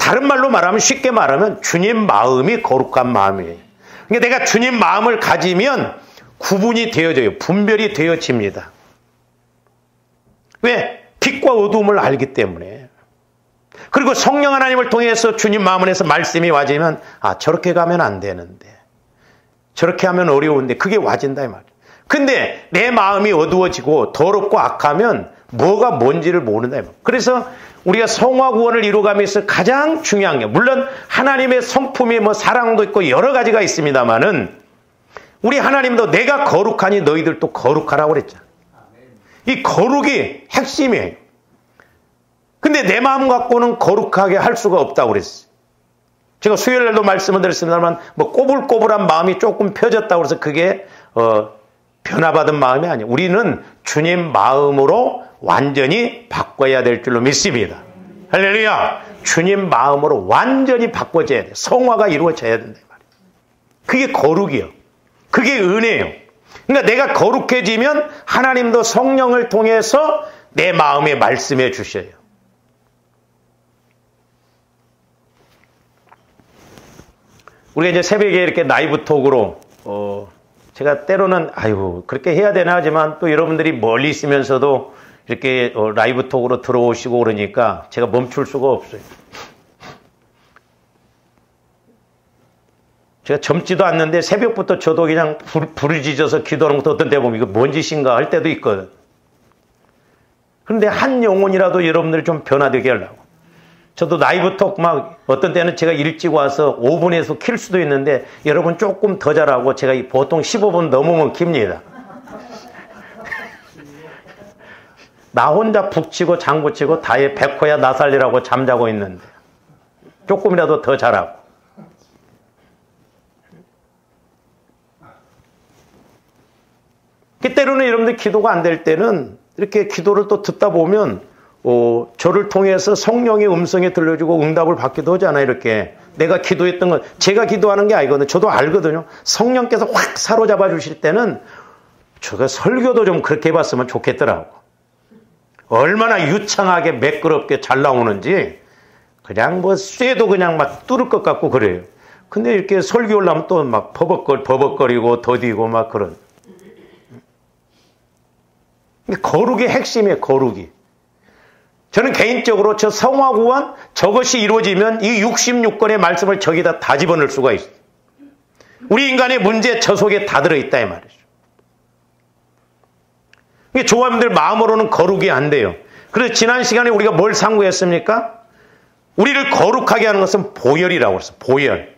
다른 말로 말하면, 쉽게 말하면 주님 마음이 거룩한 마음이에요. 그러니까 내가 주님 마음을 가지면 구분이 되어져요. 분별이 되어집니다. 왜? 빛과 어두움을 알기 때문에. 그리고 성령 하나님을 통해서 주님 마음 안에서 말씀이 와지면, 아, 저렇게 가면 안 되는데, 저렇게 하면 어려운데, 그게 와진다 이 말이에요. 근데 내 마음이 어두워지고 더럽고 악하면 뭐가 뭔지를 모른다 이 말이에요. 그래서 우리가 성화 구원을 이루어가면서 가장 중요한 게, 물론 하나님의 성품이 뭐 사랑도 있고 여러 가지가 있습니다만은, 우리 하나님도 내가 거룩하니 너희들도 거룩하라고 그랬잖아요. 이 거룩이 핵심이에요. 근데 내 마음 갖고는 거룩하게 할 수가 없다고 그랬어요. 제가 수요일날도 말씀을 드렸습니다만, 뭐 꼬불꼬불한 마음이 조금 펴졌다고 해서 그게 변화받은 마음이 아니에요. 우리는 주님 마음으로 완전히 바꿔야 될 줄로 믿습니다. 할렐루야. 주님 마음으로 완전히 바꿔져야 돼요. 성화가 이루어져야 된다. 그게 거룩이요. 그게 은혜예요. 그러니까 내가 거룩해지면 하나님도 성령을 통해서 내 마음에 말씀해 주셔요. 우리가 이제 새벽에 이렇게 라이브 톡으로 제가 때로는 그렇게 해야 되나 하지만 또 여러분들이 멀리 있으면서도 이렇게 라이브 톡으로 들어오시고 그러니까 제가 멈출 수가 없어요. 제가 젊지도 않는데 새벽부터 저도 그냥 부르짖어서 기도하는 것도 어떤 때 보면 이거 뭔 짓인가 할 때도 있거든. 그런데 한 영혼이라도 여러분들이 좀 변화되게 하려고. 저도 라이브 톡 막 어떤 때는 제가 일찍 와서 5분에서 킬 수도 있는데 여러분 조금 더 잘하고 제가 보통 15분 넘으면 킵니다. 나 혼자 북치고 장구치고 다에 백호야 나 살리라고 잠자고 있는데 조금이라도 더 잘하고. 때로는 여러분들 기도가 안 될 때는 이렇게 기도를 또 듣다 보면 저를 통해서 성령의 음성이 들려주고 응답을 받기도 하잖아요. 이렇게 내가 기도했던 건 제가 기도하는 게 아니거든요. 저도 알거든요. 성령께서 확 사로잡아 주실 때는 제가 설교도 좀 그렇게 해봤으면 좋겠더라고. 얼마나 유창하게 매끄럽게 잘 나오는지 그냥 뭐 쇠도 그냥 막 뚫을 것 같고 그래요. 근데 이렇게 설교 하려면 또 막 버벅거리고 더디고 막 그런. 거룩의 핵심이에요. 거룩이. 저는 개인적으로 저 성화구원 저것이 이루어지면 이 66권의 말씀을 저기다 다 집어넣을 수가 있어요. 우리 인간의 문제 저 속에 다 들어있다 이 말이죠. 조합원들 마음으로는 거룩이 안 돼요. 그래서 지난 시간에 우리가 뭘 상고했습니까? 우리를 거룩하게 하는 것은 보혈이라고 했어요. 보혈.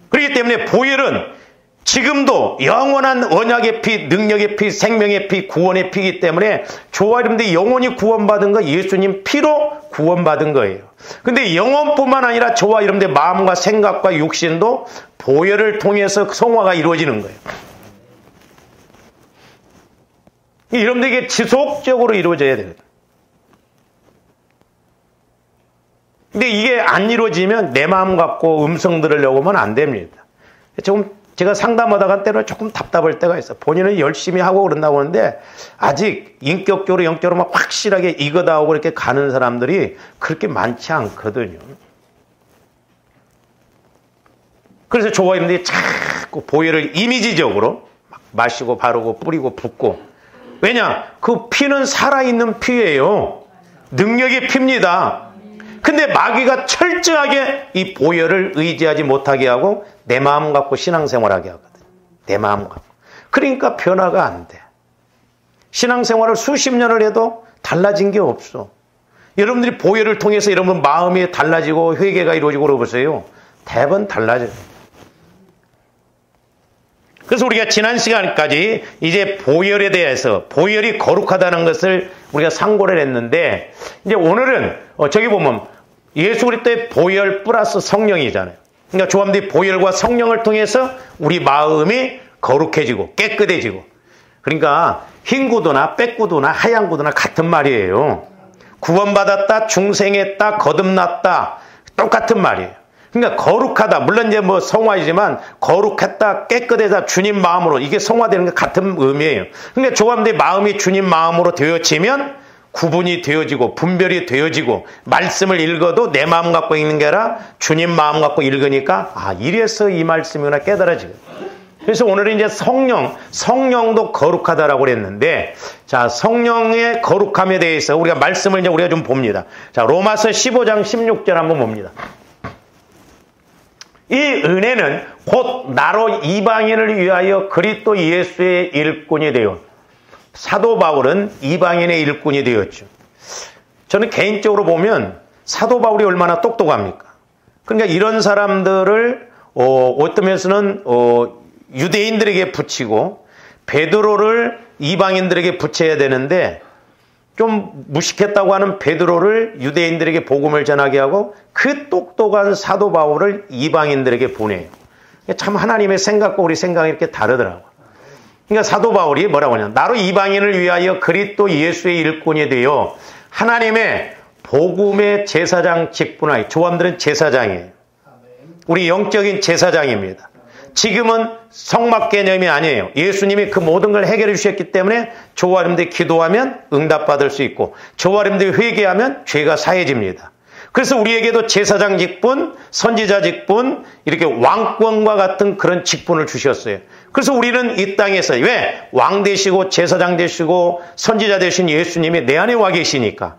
그렇기 때문에 보혈은 지금도 영원한 언약의 피, 능력의 피, 생명의 피, 구원의 피이기 때문에 저와 여러분들이 영원히 구원받은 거 예수님 피로 구원받은 거예요. 근데 영혼뿐만 아니라 저와 여러분들의 마음과 생각과 육신도 보혈을 통해서 성화가 이루어지는 거예요. 여러분들에게 지속적으로 이루어져야 되거든요. 근데 이게 안 이루어지면 내 마음 갖고 음성 들으려고 하면 안 됩니다. 조금 제가 상담하다가 때로 조금 답답할 때가 있어요. 본인은 열심히 하고 그런다고 하는데 아직 인격적으로 영적으로 막 확실하게 이거다 하고 이렇게 가는 사람들이 그렇게 많지 않거든요. 그래서 저와 여러분들이 자꾸 보혈을 이미지적으로 막 마시고 바르고 뿌리고 붓고. 왜냐? 그 피는 살아있는 피예요. 능력의 피입니다. 근데 마귀가 철저하게 이 보혈을 의지하지 못하게 하고 내 마음 갖고 신앙생활하게 하거든. 내 마음 갖고. 그러니까 변화가 안 돼. 신앙생활을 수십 년을 해도 달라진 게 없어. 여러분들이 보혈을 통해서 여러분 마음이 달라지고 회개가 이루어지고 그러보세요. 대부분 달라져요. 그래서 우리가 지난 시간까지 이제 보혈에 대해서 보혈이 거룩하다는 것을 우리가 상고를 했는데 이제 오늘은 저기 보면 예수 그리스도의 보혈 플러스 성령이잖아요. 그러니까 조합들이 보혈과 성령을 통해서 우리 마음이 거룩해지고 깨끗해지고 그러니까 흰 구두나 백 구두나 하얀 구두나 같은 말이에요. 구원받았다, 중생했다, 거듭났다 똑같은 말이에요. 그러니까 거룩하다, 물론 이제 뭐 성화이지만 거룩했다, 깨끗하다, 주님 마음으로, 이게 성화되는 게 같은 의미예요. 그러니까 조감대 마음이 주님 마음으로 되어지면 구분이 되어지고 분별이 되어지고 말씀을 읽어도 내 마음 갖고 읽는 게 아니라 주님 마음 갖고 읽으니까 아, 이래서 이 말씀이구나 깨달아지고. 그래서 오늘은 이제 성령도 거룩하다라고 그랬는데, 자, 성령의 거룩함에 대해서 우리가 말씀을 이제 우리가 좀 봅니다. 자, 로마서 15장 16절 한번 봅니다. 이 은혜는 곧 나로 이방인을 위하여 그리스도 예수의 일꾼이 되어, 사도 바울은 이방인의 일꾼이 되었죠. 저는 개인적으로 보면 사도 바울이 얼마나 똑똑합니까? 그러니까 이런 사람들을 어떤 면에서는 유대인들에게 붙이고 베드로를 이방인들에게 붙여야 되는데, 좀 무식했다고 하는 베드로를 유대인들에게 복음을 전하게 하고 그 똑똑한 사도 바울을 이방인들에게 보내요. 참 하나님의 생각과 우리 생각이 이렇게 다르더라고요. 그러니까 사도 바울이 뭐라고 하냐, 나로 이방인을 위하여 그리스도 예수의 일꾼이 되어 하나님의 복음의 제사장 직분하여. 조함들은 제사장이에요. 우리 영적인 제사장입니다. 지금은 성막 개념이 아니에요. 예수님이 그 모든 걸 해결해 주셨기 때문에 저와 여러분들이 기도하면 응답받을 수 있고 저와 여러분들이 회개하면 죄가 사해집니다. 그래서 우리에게도 제사장 직분, 선지자 직분, 이렇게 왕권과 같은 그런 직분을 주셨어요. 그래서 우리는 이 땅에서 왜? 왕 되시고 제사장 되시고 선지자 되신 예수님이 내 안에 와 계시니까.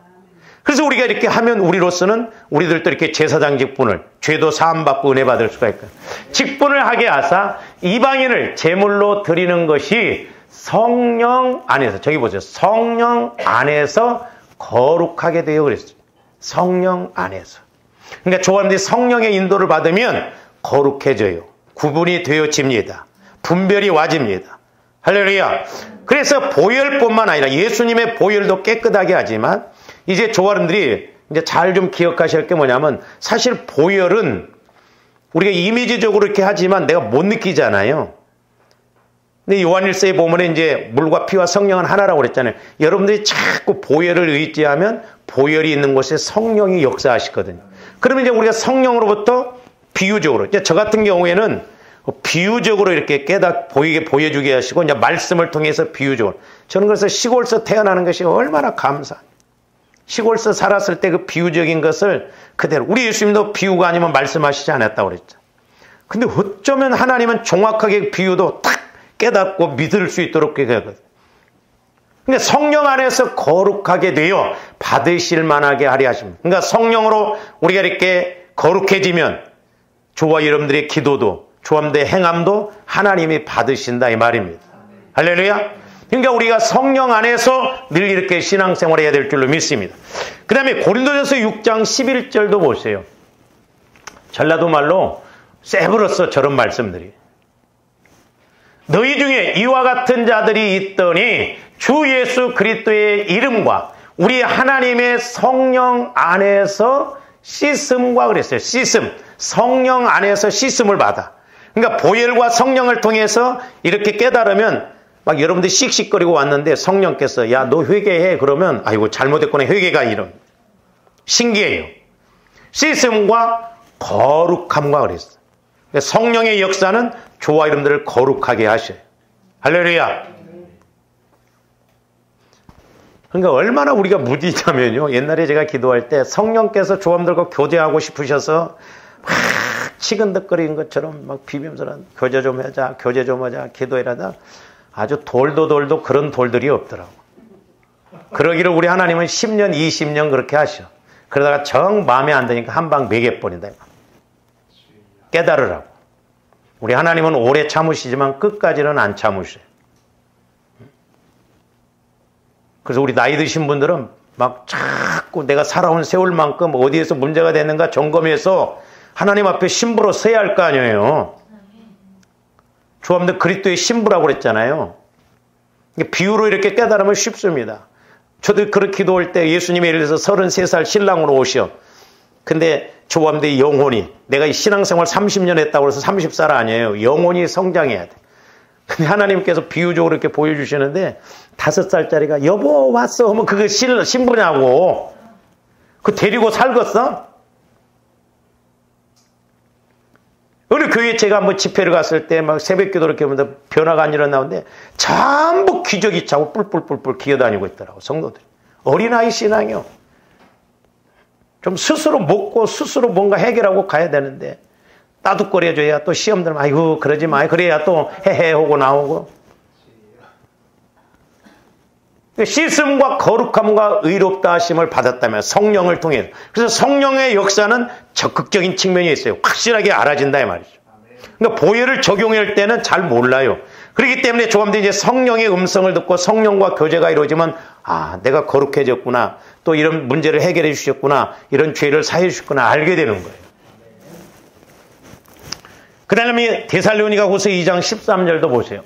그래서 우리가 이렇게 하면 우리로서는 우리들도 이렇게 제사장 직분을, 죄도 사함받고 은혜 받을 수가 있고요. 직분을 하게 하사 이방인을 제물로 드리는 것이 성령 안에서, 저기 보세요. 성령 안에서 거룩하게 되어 그랬어요. 성령 안에서. 그러니까 조합원들이 성령의 인도를 받으면 거룩해져요. 구분이 되어집니다. 분별이 와집니다. 할렐루야. 그래서 보혈뿐만 아니라 예수님의 보혈도 깨끗하게 하지만 이제 조화원들이 이제 잘 좀 기억하셔야 할 게 뭐냐면, 사실 보혈은 우리가 이미지적으로 이렇게 하지만 내가 못 느끼잖아요. 근데 요한일서에 보면 이제 물과 피와 성령은 하나라고 그랬잖아요. 여러분들이 자꾸 보혈을 의지하면 보혈이 있는 곳에 성령이 역사하시거든요. 그러면 이제 우리가 성령으로부터 비유적으로, 이제 저 같은 경우에는 비유적으로 이렇게 보이게 보여주게 하시고 이제 말씀을 통해서 비유적으로. 저는 그래서 시골에서 태어나는 것이 얼마나 감사해요. 시골에서 살았을 때 그 비유적인 것을 그대로, 우리 예수님도 비유가 아니면 말씀하시지 않았다고 그랬죠. 근데 어쩌면 하나님은 정확하게 비유도 딱 깨닫고 믿을 수 있도록 하거든요. 그러니까 성령 안에서 거룩하게 되어 받으실 만하게 하려 하십니다. 그러니까 성령으로 우리가 이렇게 거룩해지면 저와 여러분들의 기도도, 조함대 행함도 하나님이 받으신다 이 말입니다. 할렐루야. 그러니까 우리가 성령 안에서 늘 이렇게 신앙생활을 해야 될 줄로 믿습니다. 그 다음에 고린도전서 6장 11절도 보세요. 전라도 말로 세브러서 저런 말씀들이. 너희 중에 이와 같은 자들이 있더니 주 예수 그리스도의 이름과 우리 하나님의 성령 안에서 씻음과 그랬어요. 씻음. 성령 안에서 씻음을 받아. 그러니까 보혈과 성령을 통해서 이렇게 깨달으면 막 여러분들이 씩씩거리고 왔는데 성령께서 야, 너 회개해. 그러면 아이고 잘못했구나. 회개가 이런. 신기해요. 씻음과 거룩함과 그랬어요. 성령의 역사는 저와 여러분들을 거룩하게 하셔요. 할렐루야. 그러니까 얼마나 우리가 무디냐면요. 옛날에 제가 기도할 때 성령께서 조함들과 교제하고 싶으셔서 막 치근덕거리는 것처럼 막 비비면서 교제 좀 하자, 교제 좀 하자, 기도해라다. 아주 돌도 그런 돌들이 없더라고. 그러기를 우리 하나님은 10년, 20년 그렇게 하셔. 그러다가 정 마음에 안 드니까 한 방 매겨버린다. 깨달으라고. 우리 하나님은 오래 참으시지만 끝까지는 안 참으셔요. 그래서 우리 나이 드신 분들은 막 자꾸 내가 살아온 세월만큼 어디에서 문제가 됐는가 점검해서 하나님 앞에 신부로 서야 할 거 아니에요. 조합들 그리스도의 신부라고 그랬잖아요. 비유로 이렇게 깨달으면 쉽습니다. 저도 그렇게 기도할 때 예수님이 예를 들어서 33살 신랑으로 오셔. 근데 조합들의 영혼이, 내가 이 신앙생활 30년 했다고 해서 30살 아니에요. 영혼이 성장해야 돼. 근데 하나님께서 비유적으로 이렇게 보여주시는데 5살짜리가 여보 왔어 하면 그거 신부냐고. 그 데리고 살겠어? 어느 교회 제가 한번 집회를 갔을 때 막 새벽 기도 이렇게 보면 변화가 안 일어나는데 전부 기저귀 차고 뿔뿔뿔뿔 기어다니고 있더라고, 성도들이. 어린아이 신앙이요. 좀 스스로 먹고 스스로 뭔가 해결하고 가야 되는데 따둑거려줘야 또 시험 들면 아이고 그러지 마. 그래야 또 헤헤 하고 나오고. 씻음과 거룩함과 의롭다 하심을 받았다면 성령을 통해. 그래서 성령의 역사는 적극적인 측면이 있어요. 확실하게 알아진다 이 말이죠. 그러니까 보혈을 적용할 때는 잘 몰라요. 그렇기 때문에 조금더 이제 성령의 음성을 듣고 성령과 교제가 이루어지면 아 내가 거룩해졌구나. 또 이런 문제를 해결해 주셨구나. 이런 죄를 사해 주셨구나. 알게 되는 거예요. 그 다음에 데살로니가후서 2장 13절도 보세요.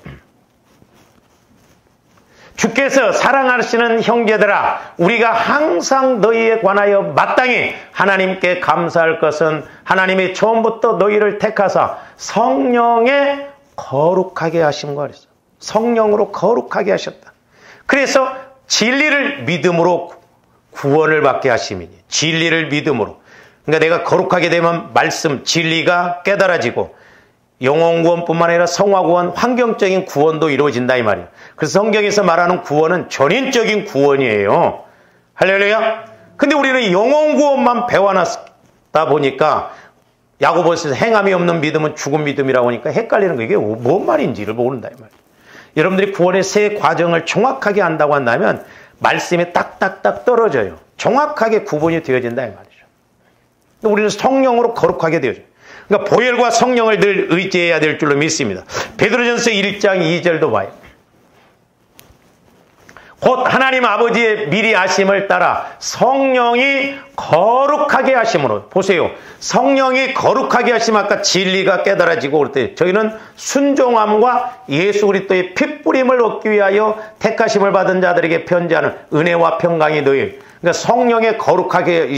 주께서 사랑하시는 형제들아 우리가 항상 너희에 관하여 마땅히 하나님께 감사할 것은 하나님이 처음부터 너희를 택하사 성령에 거룩하게 하신 거 그랬어요. 성령으로 거룩하게 하셨다. 그래서 진리를 믿음으로 구원을 받게 하심이니 진리를 믿음으로. 그러니까 내가 거룩하게 되면 말씀 진리가 깨달아지고 영혼 구원뿐만 아니라 성화 구원, 환경적인 구원도 이루어진다 이 말이에요. 그래서 성경에서 말하는 구원은 전인적인 구원이에요. 할렐루야. 근데 우리는 영혼 구원만 배워놨다 보니까 야고보서에서 행함이 없는 믿음은 죽은 믿음이라고 하니까 헷갈리는 거 이게 뭔 말인지를 모른다 이 말이에요. 여러분들이 구원의 세 과정을 정확하게 안다고 한다면 말씀이 딱딱딱 떨어져요. 정확하게 구분이 되어진다 이 말이죠. 우리는 성령으로 거룩하게 되어져요. 그러니까 보혈과 성령을 늘 의지해야 될 줄로 믿습니다. 베드로전서 1장 2절도 봐요. 곧 하나님 아버지의 미리 아심을 따라 성령이 거룩하게 하심으로. 보세요. 성령이 거룩하게 하심 아까 진리가 깨달아지고 그럴 때 저희는 순종함과 예수 그리스도의 핏뿌림을 얻기 위하여 택하심을 받은 자들에게 편지하는 은혜와 평강이 너희. 그러니까 성령의 거룩하게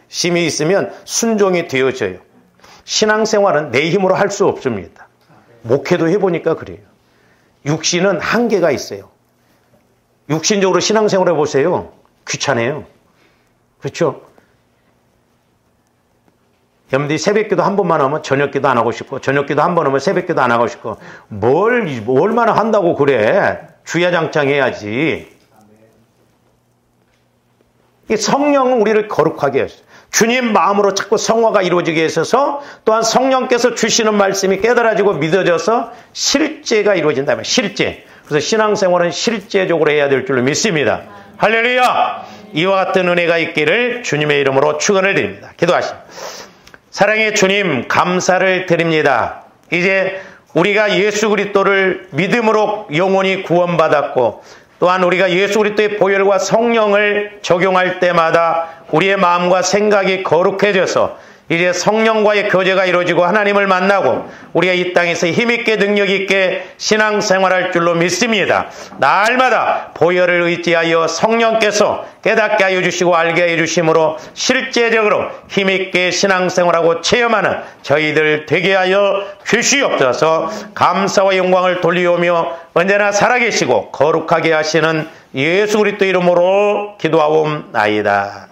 하심이 있으면 순종이 되어져요. 신앙생활은 내 힘으로 할 수 없습니다. 목회도 해보니까 그래요. 육신은 한계가 있어요. 육신적으로 신앙생활 해보세요. 귀찮아요. 그렇죠? 여러분들이 새벽기도 한 번만 하면 저녁기도 안 하고 싶고 저녁기도 한 번 하면 새벽기도 안 하고 싶고 얼마나 한다고 그래. 주야장창 해야지. 성령은 우리를 거룩하게 하셔요. 주님 마음으로 자꾸 성화가 이루어지게 하셔서 또한 성령께서 주시는 말씀이 깨달아지고 믿어져서 실제가 이루어진다면 실제. 그래서 신앙생활은 실제적으로 해야 될 줄로 믿습니다. 할렐루야. 이와 같은 은혜가 있기를 주님의 이름으로 축원을 드립니다. 기도하십니다. 사랑의 주님 감사를 드립니다. 이제 우리가 예수 그리스도를 믿음으로 영원히 구원받았고 또한 우리가 예수 그리스도의 보혈과 성령을 적용할 때마다 우리의 마음과 생각이 거룩해져서 이제 성령과의 교제가 이루어지고 하나님을 만나고 우리가 이 땅에서 힘있게 능력있게 신앙생활할 줄로 믿습니다. 날마다 보혈을 의지하여 성령께서 깨닫게 하여 주시고 알게 하여 주심으로 실제적으로 힘있게 신앙생활하고 체험하는 저희들 되게 하여 주시옵소서. 감사와 영광을 돌리오며 언제나 살아계시고 거룩하게 하시는 예수 그리스도 이름으로 기도하옵나이다.